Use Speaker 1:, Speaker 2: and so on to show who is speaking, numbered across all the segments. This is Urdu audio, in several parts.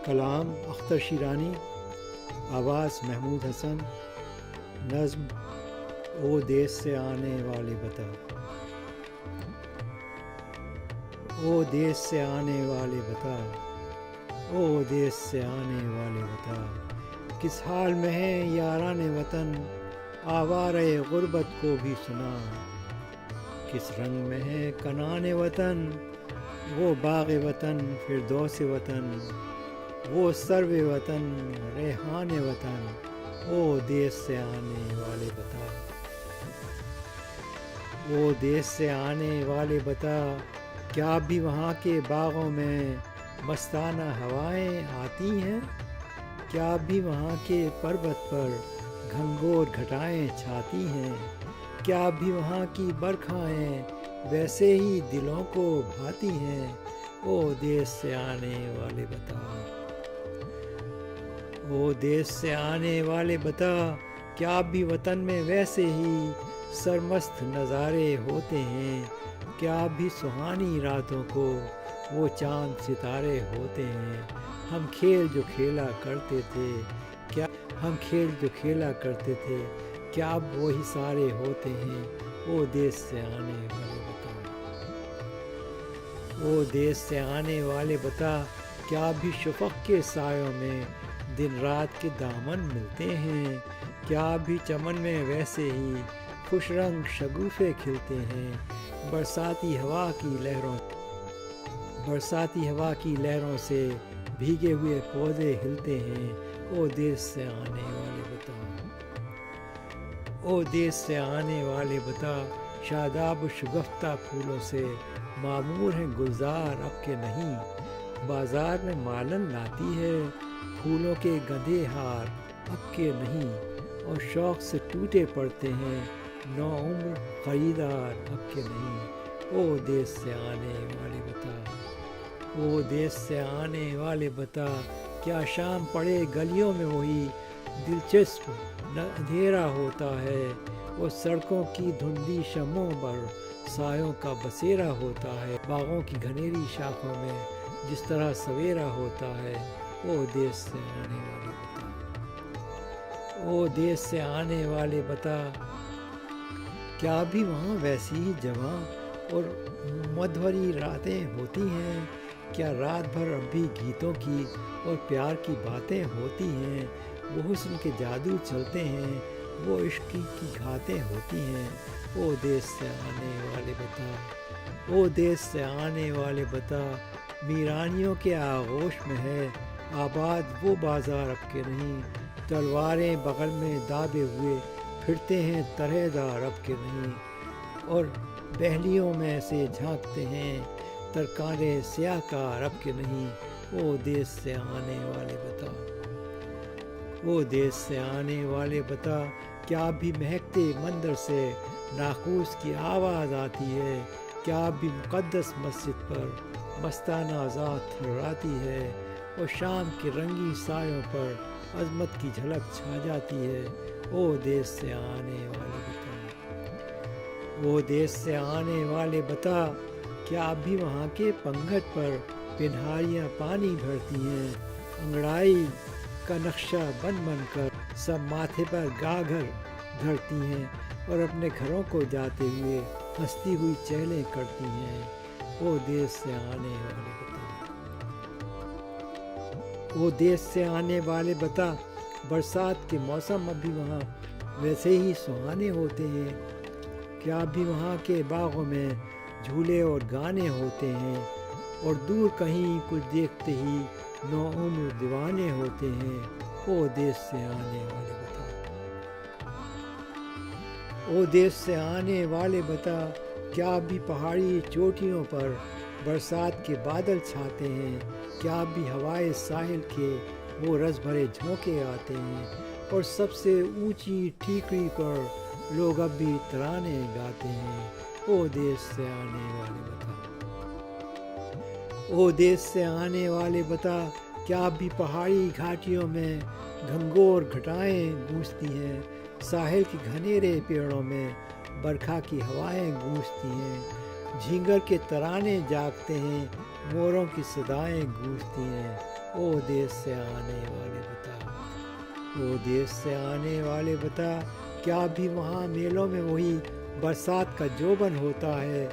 Speaker 1: کلام اختر شیرانی، آواز محمود حسن، نظم او دیس سے آنے والے بتا۔ او دیس سے آنے والے بتا، او دیس سے آنے والے بتا، کس حال میں ہے یاران وطن، آوارۂ غربت کو بھی سنا، کس رنگ میں ہے کنان وطن، وہ باغ وطن فردوس وطن، وہ سرو وطن ریحان وطن، او دیس سے آنے والے بتا۔ او دیس سے آنے والے بتا، کیا اب بھی وہاں کے باغوں میں مستانہ ہوائیں آتی ہیں؟ کیا اب بھی وہاں کے پربت پر گھنگور گھٹائیں چھاتی ہیں؟ کیا اب بھی وہاں کی برکھائیں ویسے ہی دلوں کو بھاتی ہیں؟ او دیس سے آنے والے بتا۔ او دیس سے آنے والے بتا، کیا اب بھی وطن میں ویسے ہی سرمست نظارے ہوتے ہیں؟ کیا اب بھی سہانی راتوں کو وہ چاند ستارے ہوتے ہیں؟ ہم کھیل جو کھیلا کرتے تھے، کیا اب وہی سارے ہوتے ہیں؟ او دیس سے آنے والے بتا۔ او دیس سے آنے والے بتا، کیا اب بھی شفق کے سایوں میں دن رات کے دامن ملتے ہیں؟ کیا اب بھی چمن میں ویسے ہی خوش رنگ شگوفے کھلتے ہیں؟ برساتی ہوا کی لہروں سے بھیگے ہوئے پودے ہلتے ہیں؟ او دیس سے آنے والے بتا۔ او دیس سے آنے والے بتا، شاداب و شگفتہ پھولوں سے معمور ہیں گلزار اب کہ نہیں؟ بازار میں مالن لاتی ہے پھولوں کے گندھے ہار اب کہ نہیں؟ اور شوق سے ٹوٹے پڑتے ہیں نوعمر خریدار اب کہ نہیں؟ او دیس سے آنے والے بتا۔ او دیس سے آنے والے بتا، کیا شام پڑے گلیوں میں وہی دلچسپ اندھیرا ہوتا ہے؟ وہ سڑکوں کی دھندلی شمعوں پر سایوں کا بسیرا ہوتا ہے؟ باغوں کی گھنیری شاخوں میں جس طرح سویرا ہوتا ہے؟ او دیس سے آنے والے بتا۔ او دیس سے آنے والے بتا، کیا بھی وہاں ویسی ہی جواں اور مدھوری راتیں ہوتی ہیں؟ کیا رات بھر اب بھی گیتوں کی اور پیار کی باتیں ہوتی ہیں؟ وہ حسن کے جادو چلتے ہیں، وہ عشق کی گھاتیں ہوتی ہیں؟ او دیس سے آنے والے بتا۔ او دیس سے آنے والے بتا، ویرانیوں کے آغوش میں ہے آباد وہ بازار اب کہ نہیں؟ تلواریں بغل میں دابے ہوئے پھرتے ہیں طرح دار اب کہ نہیں؟ اور بہلیوں میں سے جھانکتے ہیں ترکانے سیاہ کار اب کہ نہیں؟ او دیس سے آنے والے بتا۔ او دیس سے آنے والے بتا، کیا اب بھی مہکتے مندر سے ناقوس کی آواز آتی ہے؟ کیا اب بھی مقدس مسجد پر مستانہ اذان تھرراتی ہے؟ اور شام کے رنگی سایوں پر عظمت کی جھلک چھا جاتی ہے؟ او دیس سے آنے والے بتا۔ او دیس سے آنے والے بتا، کیا اب بھی وہاں کے پنگھٹ پر پنہاریاں پانی بھرتی ہیں؟ انگڑائی کا نقشہ بن بن کر سب ماتھے پر گاگھر دھرتی ہیں اور اپنے گھروں کو جاتے ہوئے ہنستی ہوئی چہلیں کرتی ہیں؟ او دیس سے آنے والے بتا۔ او دیس سے آنے والے بتا، برسات کے موسم اب بھی وہاں ویسے ہی سہانے ہوتے ہیں؟ کیا اب بھی وہاں کے باغوں میں جھولے اور گانے ہوتے ہیں؟ اور دور کہیں کچھ دیکھتے ہی نوعمر دیوانے ہوتے ہیں؟ او دیس سے آنے والے بتا۔ او دیس سے آنے والے بتا، کیا اب بھی پہاڑی چوٹیوں پر برسات کے بادل چھاتے ہیں؟ کیا اب بھی ہوائے ساحل کے وہ رس بھرے جھونکے آتے ہیں؟ اور سب سے اونچی ٹھیکری پر لوگ اب بھی ترانے گاتے ہیں؟ او دیس سے آنے والے بتا۔ او دیس سے آنے والے بتا، کیا اب بھی پہاڑی گھاٹیوں میں گھنگور گھٹائیں گونجتی ہیں؟ ساحل کے گھنیرے پیڑوں میں برکھا کی ہوائیں گونجتی ہیں؟ جھینگر کے ترانے جاگتے ہیں، موروں کی صدائیں گونجتی ہیں؟ او دیس سے آنے والے بتا، او دیس سے آنے والے بتا، کیا بھی وہاں میلوں میں وہی برسات کا جوبن ہوتا ہے؟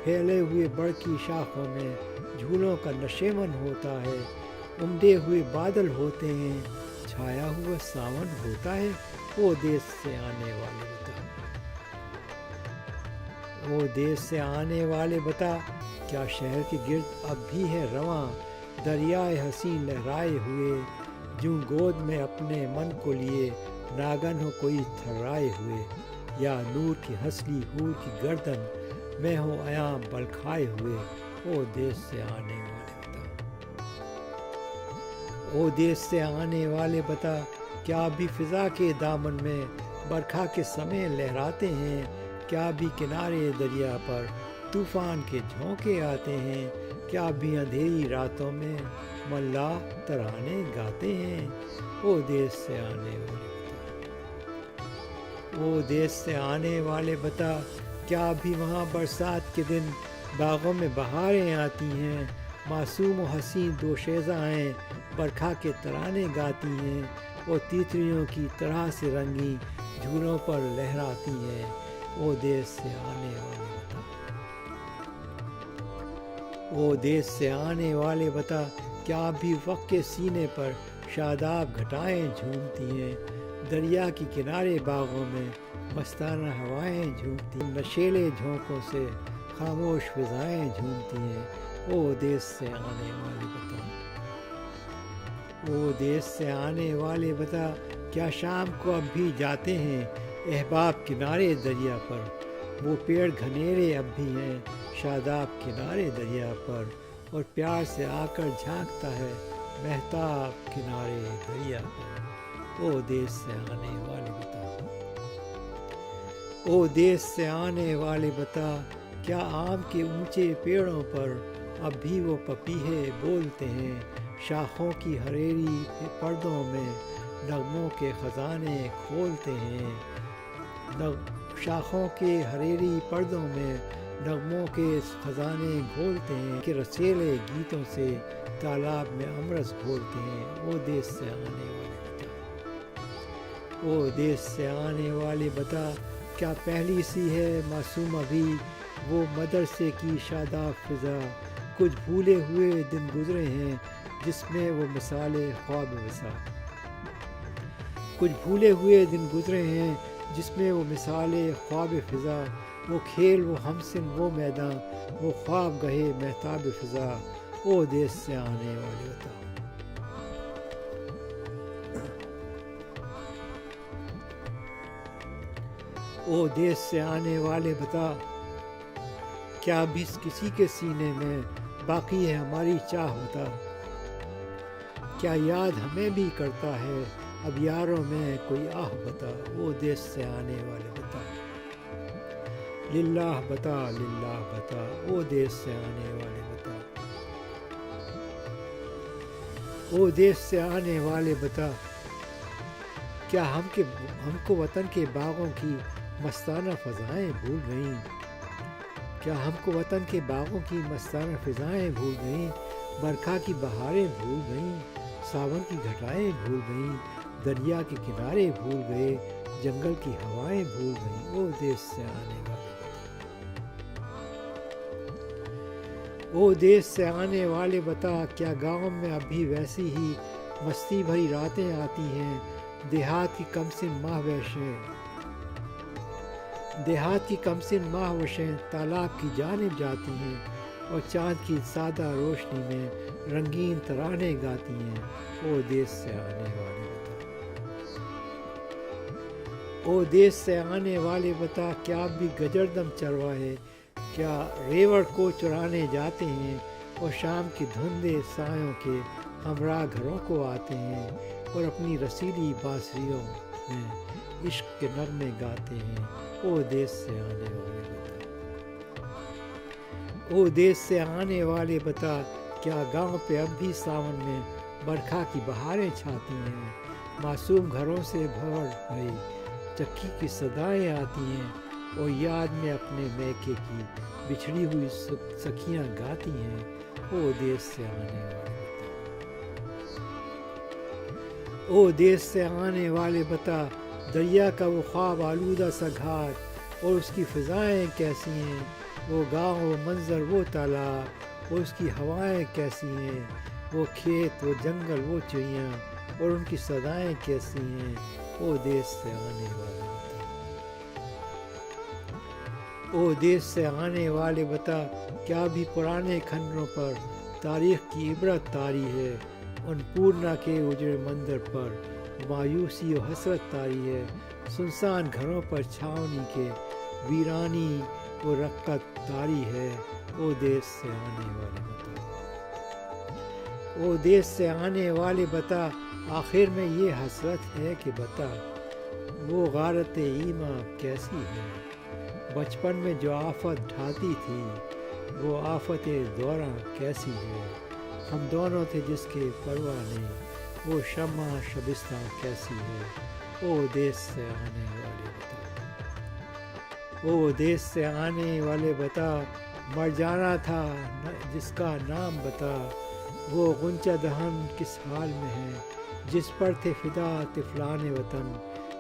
Speaker 1: پھیلے ہوئے بڑھ کی شاخوں میں جھولوں کا نشیمن ہوتا ہے، امڈے ہوئے بادل ہوتے ہیں، چھایا ہوا ساون ہوتا ہے۔ او دیس سے آنے والے بتا، او دیس سے آنے والے بتا، کیا شہر کے گرد اب بھی ہے رواں دریائے حسین لہرائے ہوئے؟ جوں گود میں اپنے من کو لیے ناگن ہو کوئی تھرائے ہوئے، یا نور کی ہنسلی حور کی گردن میں ہوں ایام بل کھائے ہوئے۔ او دیس سے آنے والے بتا، او دیس سے آنے والے بتا، کیا بھی فضا کے دامن میں برکھا کے سمے لہراتے ہیں؟ کیا بھی کنارے دریا پر طوفان کے جھونکے آتے ہیں؟ کیا بھی اندھیری راتوں میں ملاح ترانے گاتے ہیں؟ او دیس سے آنے والے بتا، او دیس سے آنے والے بتا، کیا بھی وہاں برسات کے دن باغوں میں بہاریں آتی ہیں؟ معصوم و حسین دوشیزائیں برکھا کے ترانے گاتی ہیں، وہ تیتریوں کی طرح سے رنگی جھولوں پر لہراتی ہیں۔ او دیس سے آنے والے بتا، او دیس سے آنے والے بتا، کیا بھی وقت کے سینے پر شاداب گھٹائیں جھومتی ہیں؟ دریا کی کنارے باغوں میں مستانہ ہوائیں جھومتی ہیں، نشیلے جھونکوں سے خاموش فضائیں جھومتی ہیں۔ او دیس سے آنے والے بتا، او دیس سے آنے والے بتا، کیا شام کو اب بھی جاتے ہیں احباب کنارے دریا پر؟ وہ پیڑ گھنیرے اب بھی ہیں شاداب کنارے دریا پر، اور پیار سے آ کر جھانکتا ہے مہتاب کنارے دریا پر۔ او دیس سے آنے والے بتا، او دیس سے آنے والے بتا، کیا آم کے اونچے پیڑوں پر اب بھی وہ پپیہے بولتے ہیں؟ شاخوں کی ہریری پردوں میں نغموں کے خزانے کھولتے ہیں، شاخوں کے ہریری پردوں میں نغموں کے خزانے کھولتے ہیں، کہ رسیلے گیتوں سے تالاب میں امرس گھولتے ہیں۔ او دیس سے آنے والے بتا، او دیس سے آنے والے بتا، کیا پہلی سی ہے معصوم ابھی وہ مدرسے کی شاداب فضا؟ کچھ بھولے ہوئے دن گزرے ہیں جس میں وہ مثال خواب وسا، کچھ بھولے ہوئے دن گزرے ہیں جس میں وہ مثال خواب فضا، وہ کھیل وہ ہمسن وہ میداں وہ خواب گہے مہتاب فضا۔ او دیس سے آنے والے بتا، او دیس سے آنے والے بتا، کیا بھی کسی کے سینے میں باقی ہے ہماری چاہ بتا؟ کیا یاد ہمیں بھی کرتا ہے اب یاروں میں کوئی آہ بتا؟ او دیس سے آنے والے بتا، للہ بتا للہ بتا، او دیس سے آنے والے بتا، او دیس سے آنے والے بتا، کیا ہم کو وطن کے باغوں کی مستانہ فضائیں بھول گئیں؟ کیا ہم کو وطن کے باغوں کی مستانہ فضائیں بھول گئیں؟ برکھا کی بہاریں بھول گئیں، ساون کی گھٹائیں بھول گئیں، دریا کے کنارے بھول گئے، جنگل کی ہوائیں بھول گئیں۔ او دیس سے آنے والے بتا، او دیس سے آنے والے بتا، کیا گاؤں میں ابھی ویسی ہی مستی بھری راتیں آتی ہیں؟ دیہات کی کمسن ماہ وشیں تالاب کی جانب جاتی ہیں، اور چاند کی سادہ روشنی میں رنگین ترانے گاتی ہیں۔ او دیس سے آنے والے بتا، او دیس سے آنے والے بتا، کیا بھی گجردم چرواہے کیا ریوڑ کو چرانے جاتے ہیں، اور شام کی دھندے سایوں کے ہمراہ گھروں کو آتے ہیں، اور اپنی رسیلی بانسریوں میں عشق کے نغمے گاتے ہیں۔ او دیس سے آنے والے بتا، او دیس سے آنے والے بتا، کیا گاؤں پہ اب بھی ساون میں برکھا کی بہاریں چھاتی ہیں؟ معصوم گھروں سے بھر بھری چکی کی صدائیں آتی ہیں، اور یاد میں اپنے میکے کی بچھڑی ہوئی سکھیاں گاتی ہیں۔ او دیس سے آنے والے بتا، او دیس سے آنے والے بتا دریا کا وہ خواب آلودہ سا گھاٹ اور اس کی فضائیں کیسی ہیں، وہ گاؤں وہ منظر وہ تالاب اور اس کی ہوائیں کیسی ہیں، وہ کھیت وہ جنگل وہ چڑیاں اور ان کی صدائیں کیسی ہیں، او دیس سے آنے والے بتا۔ او دیس سے آنے والے بتا کیا بھی پرانے کھنڈروں پر تاریخ کی عبرت طاری ہے، ان پورنا کے اجڑے مندر پر مایوسی و حسرت طاری ہے، سنسان گھروں پر چھاونی کے ویرانی و رقت طاری ہے، او دیس سے آنے والے بتا۔ او دیس سے آنے والے بتا آخر میں یہ حسرت ہے کہ بتا وہ غارت ایماں کیسی ہے، بچپن میں جو آفت ڈھاتی تھی وہ آفت دوراں کیسی ہے، ہم دونوں تھے جس کے پروانے وہ شمع شبستہ کیسی ہے، او دیس سے آنے والے بتا۔ او دیس سے آنے والے بتا مر جانا تھا جس کا نام بتا، وہ غنچہ دہن کس حال میں ہے جس پر تھے فدا طفلان وطن،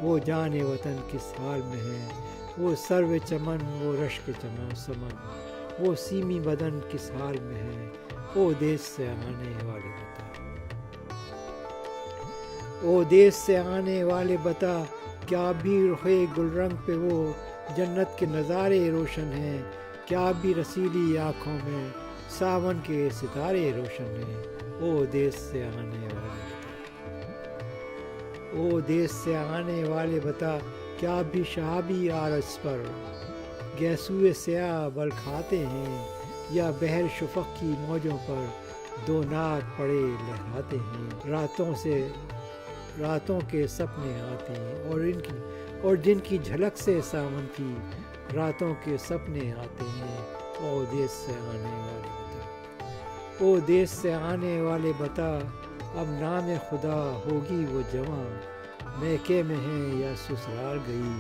Speaker 1: وہ جان وطن کس حال میں ہے، وہ سرو چمن وہ رشک سمن، وہ سیمی بدن کس حال میں ہے، او دیس سے آنے والے بتا۔ او دیس سے آنے والے بتا کیا بھی رخے گل رنگ پہ وہ جنت کے نظارے روشن ہیں، کیا بھی رسیلی آنکھوں میں ساون کے ستارے روشن ہیں، او دیس سے آنے والے بتا۔ او دیس سے آنے والے بتا کیا بھی شہابی عارض پر گیسوئے سیاہ بل کھاتے ہیں، یا بحر شفق کی موجوں پر دو ناگ پڑے لہراتے ہیں، راتوں کے سپنے آتے ہیں اور جن کی جھلک سے ساون کی راتوں کے سپنے آتے ہیں، او دیس سے آنے والے بتا۔ او دیس سے آنے والے بتا اب نام خدا ہوگی وہ جواں، میکے میں ہے یا سسرال گئی،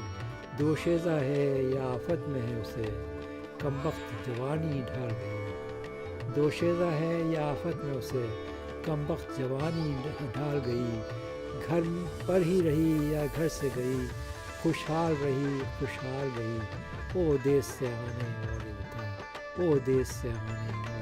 Speaker 1: دوشیزہ ہے یا آفت میں ہے اسے کمبخت جوانی ڈھال گئی، دوشیزہ ہے یا آفت میں اسے کمبخت جوانی ڈھال گئی، گھر پر ہی رہی یا گھر سے گئی، خوشحال رہی خوشحال گئی، او دیس سے آنے والے بتا، او دیس سے آنے والے